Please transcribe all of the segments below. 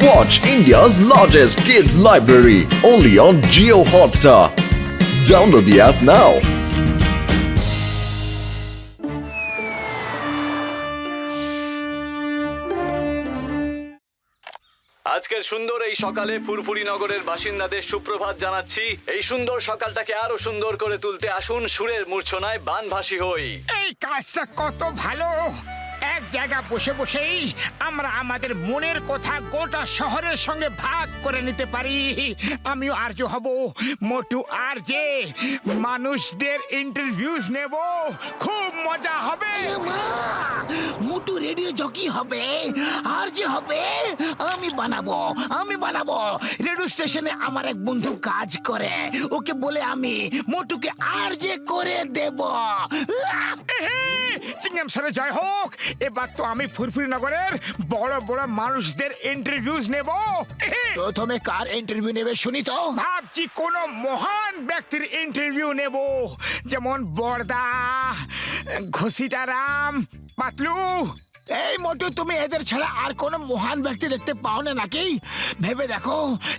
Watch India's largest kids library only on Jio Hotstar. Download the app now. আজকের সুন্দর এই সকালে ফুরফুরি নগরের বাসিন্দাদের সুপ্রভাত জানাচ্ছি। এই সুন্দর সকালটাকে আরো সুন্দর করে তুলতে আসুন সুরের মূর্ছনায় বানভাসী হই। এই কাজটা কত ভালো। এক জায়গা বসে বসেই আমরা আমাদের মনের কথা গোটা শহরের সঙ্গে ভাগ করে নিতে পারি। আমিও আরজে হব, মোটু আরজে, মানুষদের ইন্টারভিউজ নেব, খুব মজা হবে। মোটু রেডিও জকি হবে, আর যে হবে আমি বানাবো রেডিও স্টেশনে আমার এক বন্ধু কাজ করে, ওকে বলে আমি মোটুকে আর যে করে দেব। চিংগাম স্যারের জয় হোক। এবার তো আমি ফুরফুরি নগরের বড় বড় মানুষদের ইন্টারভিউজ নেব। প্রথমে কার ইন্টারভিউ নেবে শুনি তো? ভাবছি কোন মহান ব্যক্তির ইন্টারভিউ নেব, যেমন বড়দা, ঘসিটারাম, পাতলু। এই মোটু, তুমি এদের ছাড়া আর কোন মহান ব্যক্তি দেখতে পাও না নাকি? ভেবে দেখো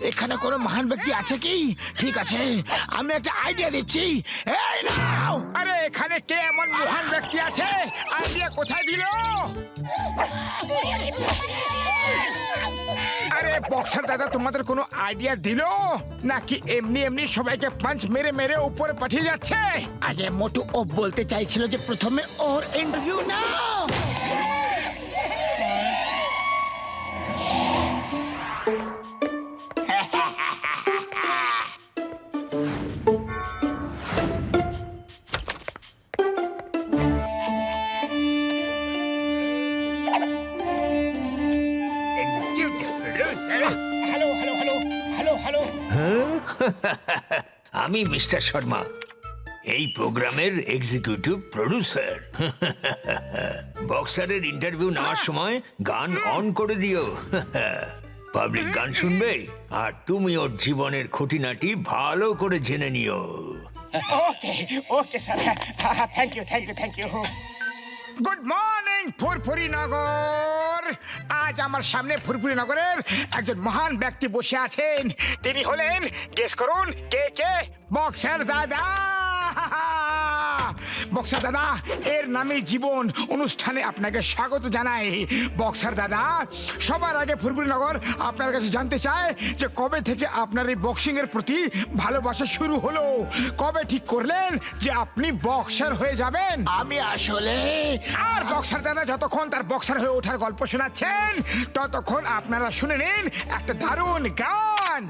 এখানে কোনো মহান ব্যক্তি আছে কি? ঠিক আছে, আমি একটা আইডিয়া দিচ্ছি। এই নাও। আরে এখানে কে এমন মহান ব্যক্তি আছে? আইডিয়া কোথায় দিল? আরে বক্সার দাদা, তোমাদের কোনো আইডিয়া দিল নাকি এমনি এমনি সবাইকে পাঞ্চ মেরে মেরে উপরে পাঠিয়ে যাচ্ছে? আরে মোটু, ও বলতে চাইছিল যে প্রথমে ওর ইন্টারভিউ নাও। Hello hello hello hello hello. আমি মিস্টার শর্মা, এই প্রোগ্রামের এক্সিকিউটিভ প্রডিউসার। বক্সারের ইন্টারভিউ নেওয়ার সময় গান অন করে দিও। পাবলিক গান শুনবে আর তুমি ওর জীবনের খুঁটিনাটি ভালো করে জেনে নিও। Okay okay sir, thank you thank you thank you. Good morning Phurphuri Nagar. আজ আমার সামনে ফুরফুরি নগরের একজন মহান ব্যক্তি বসে আছেন। তিনি হলেন, গেস করুন কে কে? বক্সার দাদা। বক্সার দাদা, এর নামে জীবন অনুষ্ঠানে আপনাকে স্বাগত জানাই। বক্সার দাদা, সবার আগে ফুরফুরি নগর আপনার কাছে জানতে চায় যে কবে থেকে আপনার এই বক্সিং এর প্রতি ভালোবাসা শুরু হলো? কবে ঠিক করলেন যে আপনি বক্সার হয়ে যাবেন? আমি আসলে আর বক্সার দাদা যতক্ষণ তার বক্সার হয়ে ওঠার গল্প শোনাচ্ছেন, ততক্ষণ আপনারা শুনে নিন একটা দারুণ গান।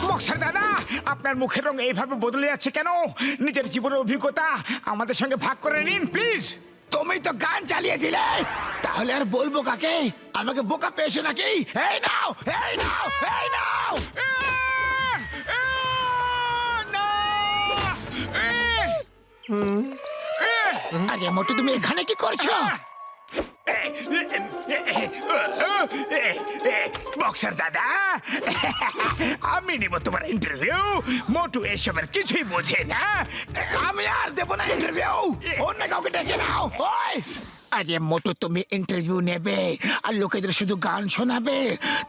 বক্সার দাদা, আপনার মুখের রং এইভাবে বদলে যাচ্ছে কেন? নিজের জীবনের অভিজ্ঞতা আমাদের সঙ্গে ভাগ করে নিন প্লিজ। তুমি তো গান চালিয়ে দিলে, তাহলে আর বলবো কাকে? আমাকে বোকা পেয়েছো নাকি? এই নাও এই নাও এই নাও। আরে মোটু, তুমি এখানে কি করছো? বক্সার দাদা, আমি নিব তোমার ইন্টারভিউ। মোটু এসবের কিছুই বোঝে না। আমি আর দেবো না ইন্টারভিউ, অন্য কাউকে ডেকে নাও। ওই আরে মোটু, তুমি ইন্টারভিউ নেবে আর লোকেদের শুধু গান শোনাবে,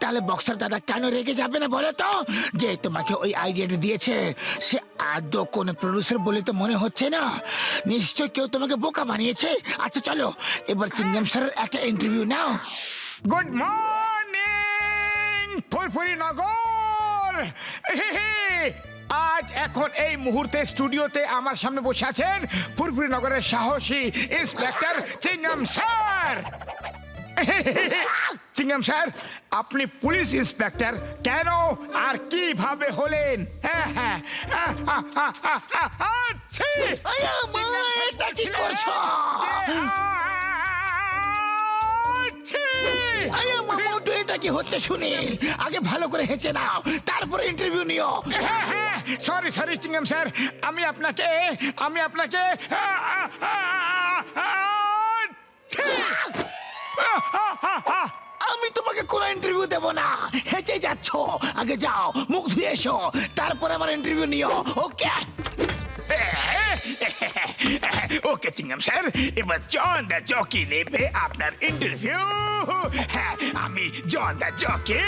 তাহলে বক্সার দাদা কেন রেগে যাবে না বলো তো? যে তোমাকে ওই আইডিয়াটা দিয়েছে সে আদৌ কোন প্রডিউসার বলে তো মনে হচ্ছে না। নিশ্চয় কেউ তোমাকে বোকা বানিয়েছে। আচ্ছা চলো, এবার চিংগাম স্যারের একটা ইন্টারভিউ নাও। Good morning Phurphuri Nagar. আজ এখন এই মুহূর্তে স্টুডিওতে আমার সামনে বসে আছেন ফুরফুরি নগরের সাহসী ইন্সপেক্টর চিংগাম স্যার। চিংগাম স্যার, আপনি পুলিশ ইন্সপেক্টর কেন আর কিভাবে হলেন? এটা কি করছো? মোটু, এটা কি হচ্ছে শুনি? আগে ভালো করে হেঁচে নাও, তারপরে ইন্টারভিউ নিও। সরি সরি চিংগাম স্যার, আমি আপনাকে আমি তোমাকে কোনো ইন্টারভিউ দেবো না। হেঁচে যাচ্ছ, আগে যাও মুখ ধুয়ে এসো, তারপরে আমার ইন্টারভিউ নিও। ওকে। ওকে চিংগাম স্যার, এবার জন দা জকি নেবে আপনার ইন্টারভিউ। হ্যাঁ, আমি জন দা জকি।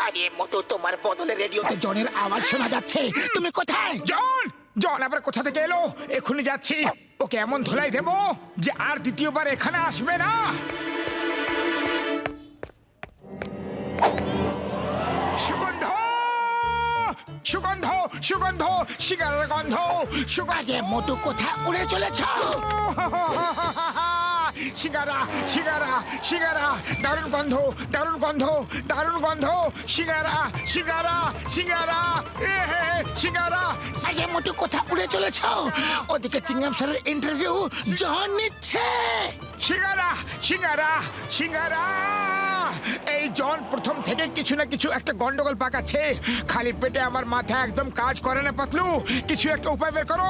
আরে মোটু, তোমার বদলে রেডিওতে জনের আওয়াজ শোনা যাচ্ছে। তুমি কোথায়? জন জন আবার কোথা থেকে এলো? এক্ষুনি যাচ্ছি। ওকে এমন ধোলাই দেবো যে আর দ্বিতীয়বার এখানে আসবে না। সুগন্ধ সুগন্ধ সুগন্ধ, সিগারের গন্ধ, আরে মোটু, কোথায় উড়ে চলেছ? সিগারা সিগারা সিগারা, দারুণ গন্ধ দারুণ গন্ধ দারুণ গন্ধ, সিগারা সিগারা সিগারা, সিগারা। আরে মোটু, কোথায় উড়ে চলেছ? ওদিকে চিংগাম স্যারের ইন্টারভিউ জন নিচ্ছে। সিঙ্গারা সিঙ্গারা সিঙ্গারা। এই জন প্রথম থেকে কিছু না কিছু একটা গন্ডগোল পাকাচ্ছে। খালি পেটে আমার মাথা একদম কাজ করে না পাতলু, কিছু একটা উপায় বের করো।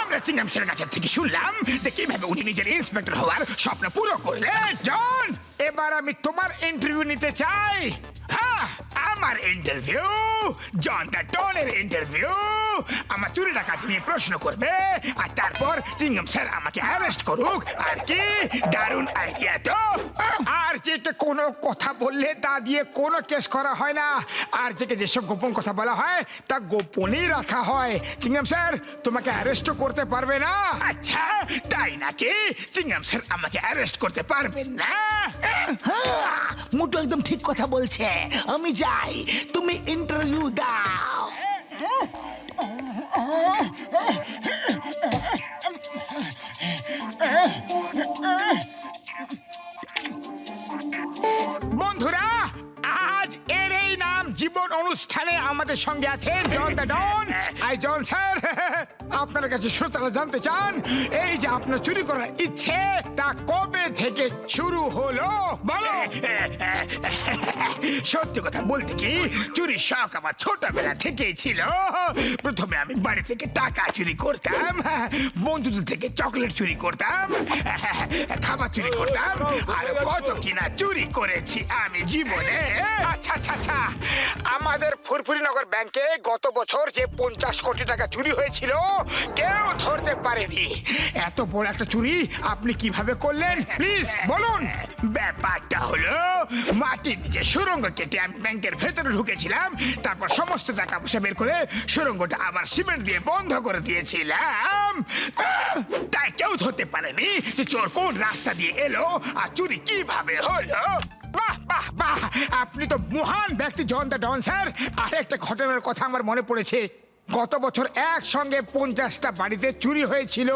আমরা চিংগাম স্যারের কাছে থেকে শুনলাম যে কিভাবে উনি নিজের ইন্সপেক্টর হওয়ার স্বপ্ন পুরো করলেন। জন, এবার আমি তোমার ইন্টারভিউ নিতে চাই। হ্যাঁ, আমার ইন্টারভিউ, জন দা ডনের ইন্টারভিউ। আমার চুরি ডাকাতি নিয়ে প্রশ্ন করবে, আর তারপর চিংগাম স্যার আমাকে অ্যারেস্ট করুক। আর কি দারুণ আইডিয়া তো। আর যেকে কোনো কথা বললে তা দিয়ে কোনো কেস করা হয় না, আর যেকে যেসব গোপন কথা বলা হয় তা গোপনই রাখা হয়। চিংগাম স্যার তোমাকে অ্যারেস্টও করতে পারবে না। আচ্ছা, তাই নাকি? চিংগাম স্যার আমাকে অ্যারেস্ট করতে পারবেন না? হ্যাঁ, মোটু একদম ঠিক কথা বলছে। আমি যাই, তুমি ইন্টারভিউ দাও। বন্ধুরা, আজ এর এই নাম জীবন অনুষ্ঠানে আমাদের সঙ্গে আছেন জন দা ডন। আই জন স্যার, আপনার কাছে শ্রোতারা জানতে চান এই যে আপনার চুরি করার ইচ্ছে তা কবে থেকে শুরু হলো? বলো। সত্যি কথা বলতে কি, চুরির শখ আমার ছোটবেলা থেকেই ছিল। প্রথমে আমি বাড়ি থেকে টাকা চুরি করতাম, বন্ধুদের থেকে চকলেট চুরি করতাম, খাবার চুরি করতাম, আর কত কিনা চুরি করেছি আমি জীবনে। আচ্ছা আচ্ছা আচ্ছা, আমাদের ফুরফুরিনগর ব্যাংকে গত বছর যে 50 কোটি টাকা চুরি হয়েছিল কেউ ধরতে পারেনি। এত বড় একটা চুরি আপনি কিভাবে করলেন প্লিজ বলুন। ব্যাপারটা হলো, মাটির নিচে সুড়ঙ্গ কেটে আমি ব্যাংকের ভেতরে ঢুকেছিলাম, তারপর সমস্ত টাকা পয়সা বের করে সুড়ঙ্গটা আবার সিমেন্ট দিয়ে বন্ধ করে দিয়েছিলাম। তাই কেউ ধরতে পারেনি যে চোর কোন রাস্তা দিয়ে এলো আর চুরি কিভাবে হলো। বাহ বাহ বাহ, আপনি তো মহান ব্যক্তি জন দা ডন স্যার। আর একটা ঘটনার কথা আমার মনে পড়েছে। গত বছর একসঙ্গে 50টা বাড়িতে চুরি হয়েছিল,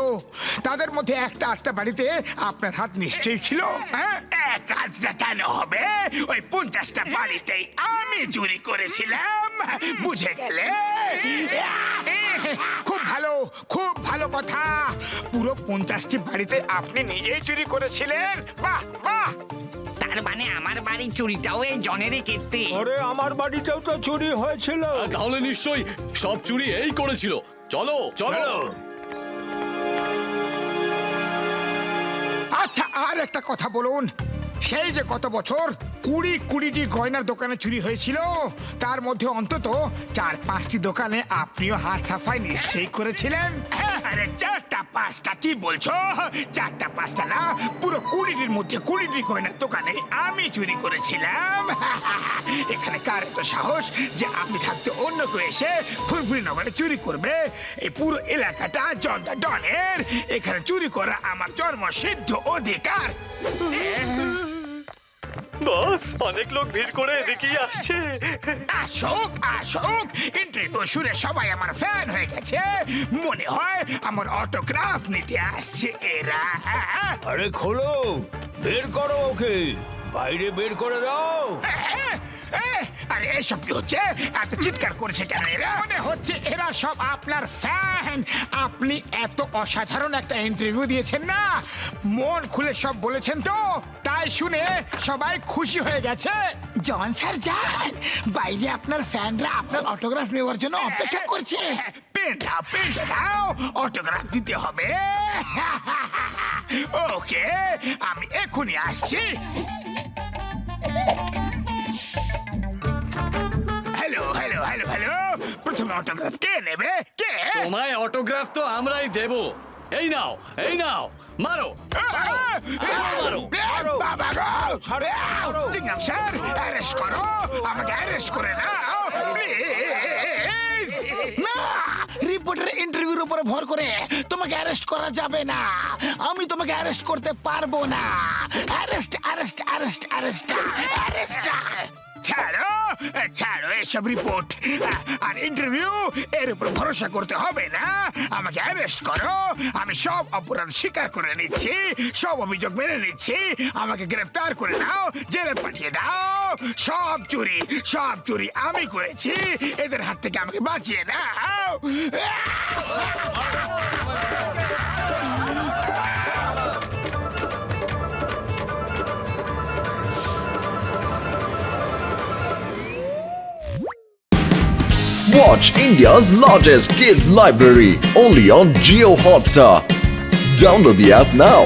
তাদের মধ্যে একটা 8টা বাড়িতে আপনার হাত নিশ্চয়ই ছিল। হ্যাঁ, এক আধটা কেন হবে, ওই 50টা বাড়িতেই আমি চুরি করেছিলাম, বুঝে গেলে? খুব ভালো, খুব ভালো কথা। পুরো 50টি বাড়িতে আপনি নিজেই চুরি করেছিলেন। বাহ বাহ। তার মানে আমার বাড়ির চুরিটাও এই জনেরই কীর্তি। আরে আমার বাড়িতেও তো চুরি হয়েছিল। তাহলে নিশ্চয়ই সব চুরি এই করেছিল। চলো চলো। আচ্ছা, আর একটা কথা বলুন, সেই যে গত বছর 20-20টি গয়নার দোকানে চুরি হয়েছিল, তার মধ্যে অন্তত 4-5টি দোকানে আপনিও হাত সাফাই নিশ্চয়ই করেছিলেন। আরে 4টা-5টা কি বলছো? 4টা-5টা না, পুরো 20টির মধ্যে 20টি গয়নার দোকানে আমি চুরি করেছিলাম। এখানে কার এত সাহস যে আপনি থাকতে অন্য কেউ এসে ফুরফুরিনগরে চুরি করবে? এই পুরো এলাকাটা জন দা ডনের, এখানে চুরি করা আমার জন্মসিদ্ধ অধিকার। বস, অনেক লোক ভিড় করে এদিকেই আসছে। আসুক আসুক, ইন্টারভিউ শুনে সবাই আমার ফ্যান হয়ে গেছে। মনে হয় আমার অটোগ্রাফ নিতে আসছে এরা। আরে খোলো, বের করো ওকে, বাইরে বের করে দাও। আরে এসব কি হচ্ছে? এত চিৎকার করেছে কেন এরা? মনে হচ্ছে এরা সব আপনার ফ্যান। আপনি এত অসাধারণ একটা ইন্টারভিউ দিয়েছেন না, মন খুলে সব বলেছেন তো, তাই শুনে সবাই খুশি হয়ে গেছে। জন স্যার যান, বাইরে আপনার ফ্যানরা আপনার অটোগ্রাফ নেওয়ার জন্য অপেক্ষা করছে। পেন দাও, পেন দাও, অটোগ্রাফ দিতে হবে। ওকে, আমি এখনই আসছি। ভালো ভালো প্রথমে অটোগ্রাফ কে নেবে কে তোমায় অটোগ্রাফ তো আমরাই দেব। এই নাও, এই নাও, মারো মারো। বাবা গো চিংগাম স্যার অ্যারেস্ট করো, আমাকে অ্যারেস্ট করে নাও প্লিজ। না, রিপোর্টের ইন্টারভিউর উপরে ভর করে তোমাকে অ্যারেস্ট করা যাবে না। আমি তোমাকে অ্যারেস্ট করতে পারবো না। Arrest arrest arrest arrest arrest. ছাড়ো ছাড়ো এসব রিপোর্ট আর ইন্টারভিউ, এর উপর ভরসা করতে হবে না। আমাকে অ্যারেস্ট করো, আমি সব অপরাধ স্বীকার করে নিচ্ছি, সব অভিযোগ মেনে নিচ্ছি। আমাকে গ্রেফতার করে নাও, জেলে পাঠিয়ে দাও। সব চুরি আমি করেছি, এদের হাত থেকে আমাকে বাঁচিয়ে নাও। Watch India's largest kids library only on Geo Hotstar. Download the app now.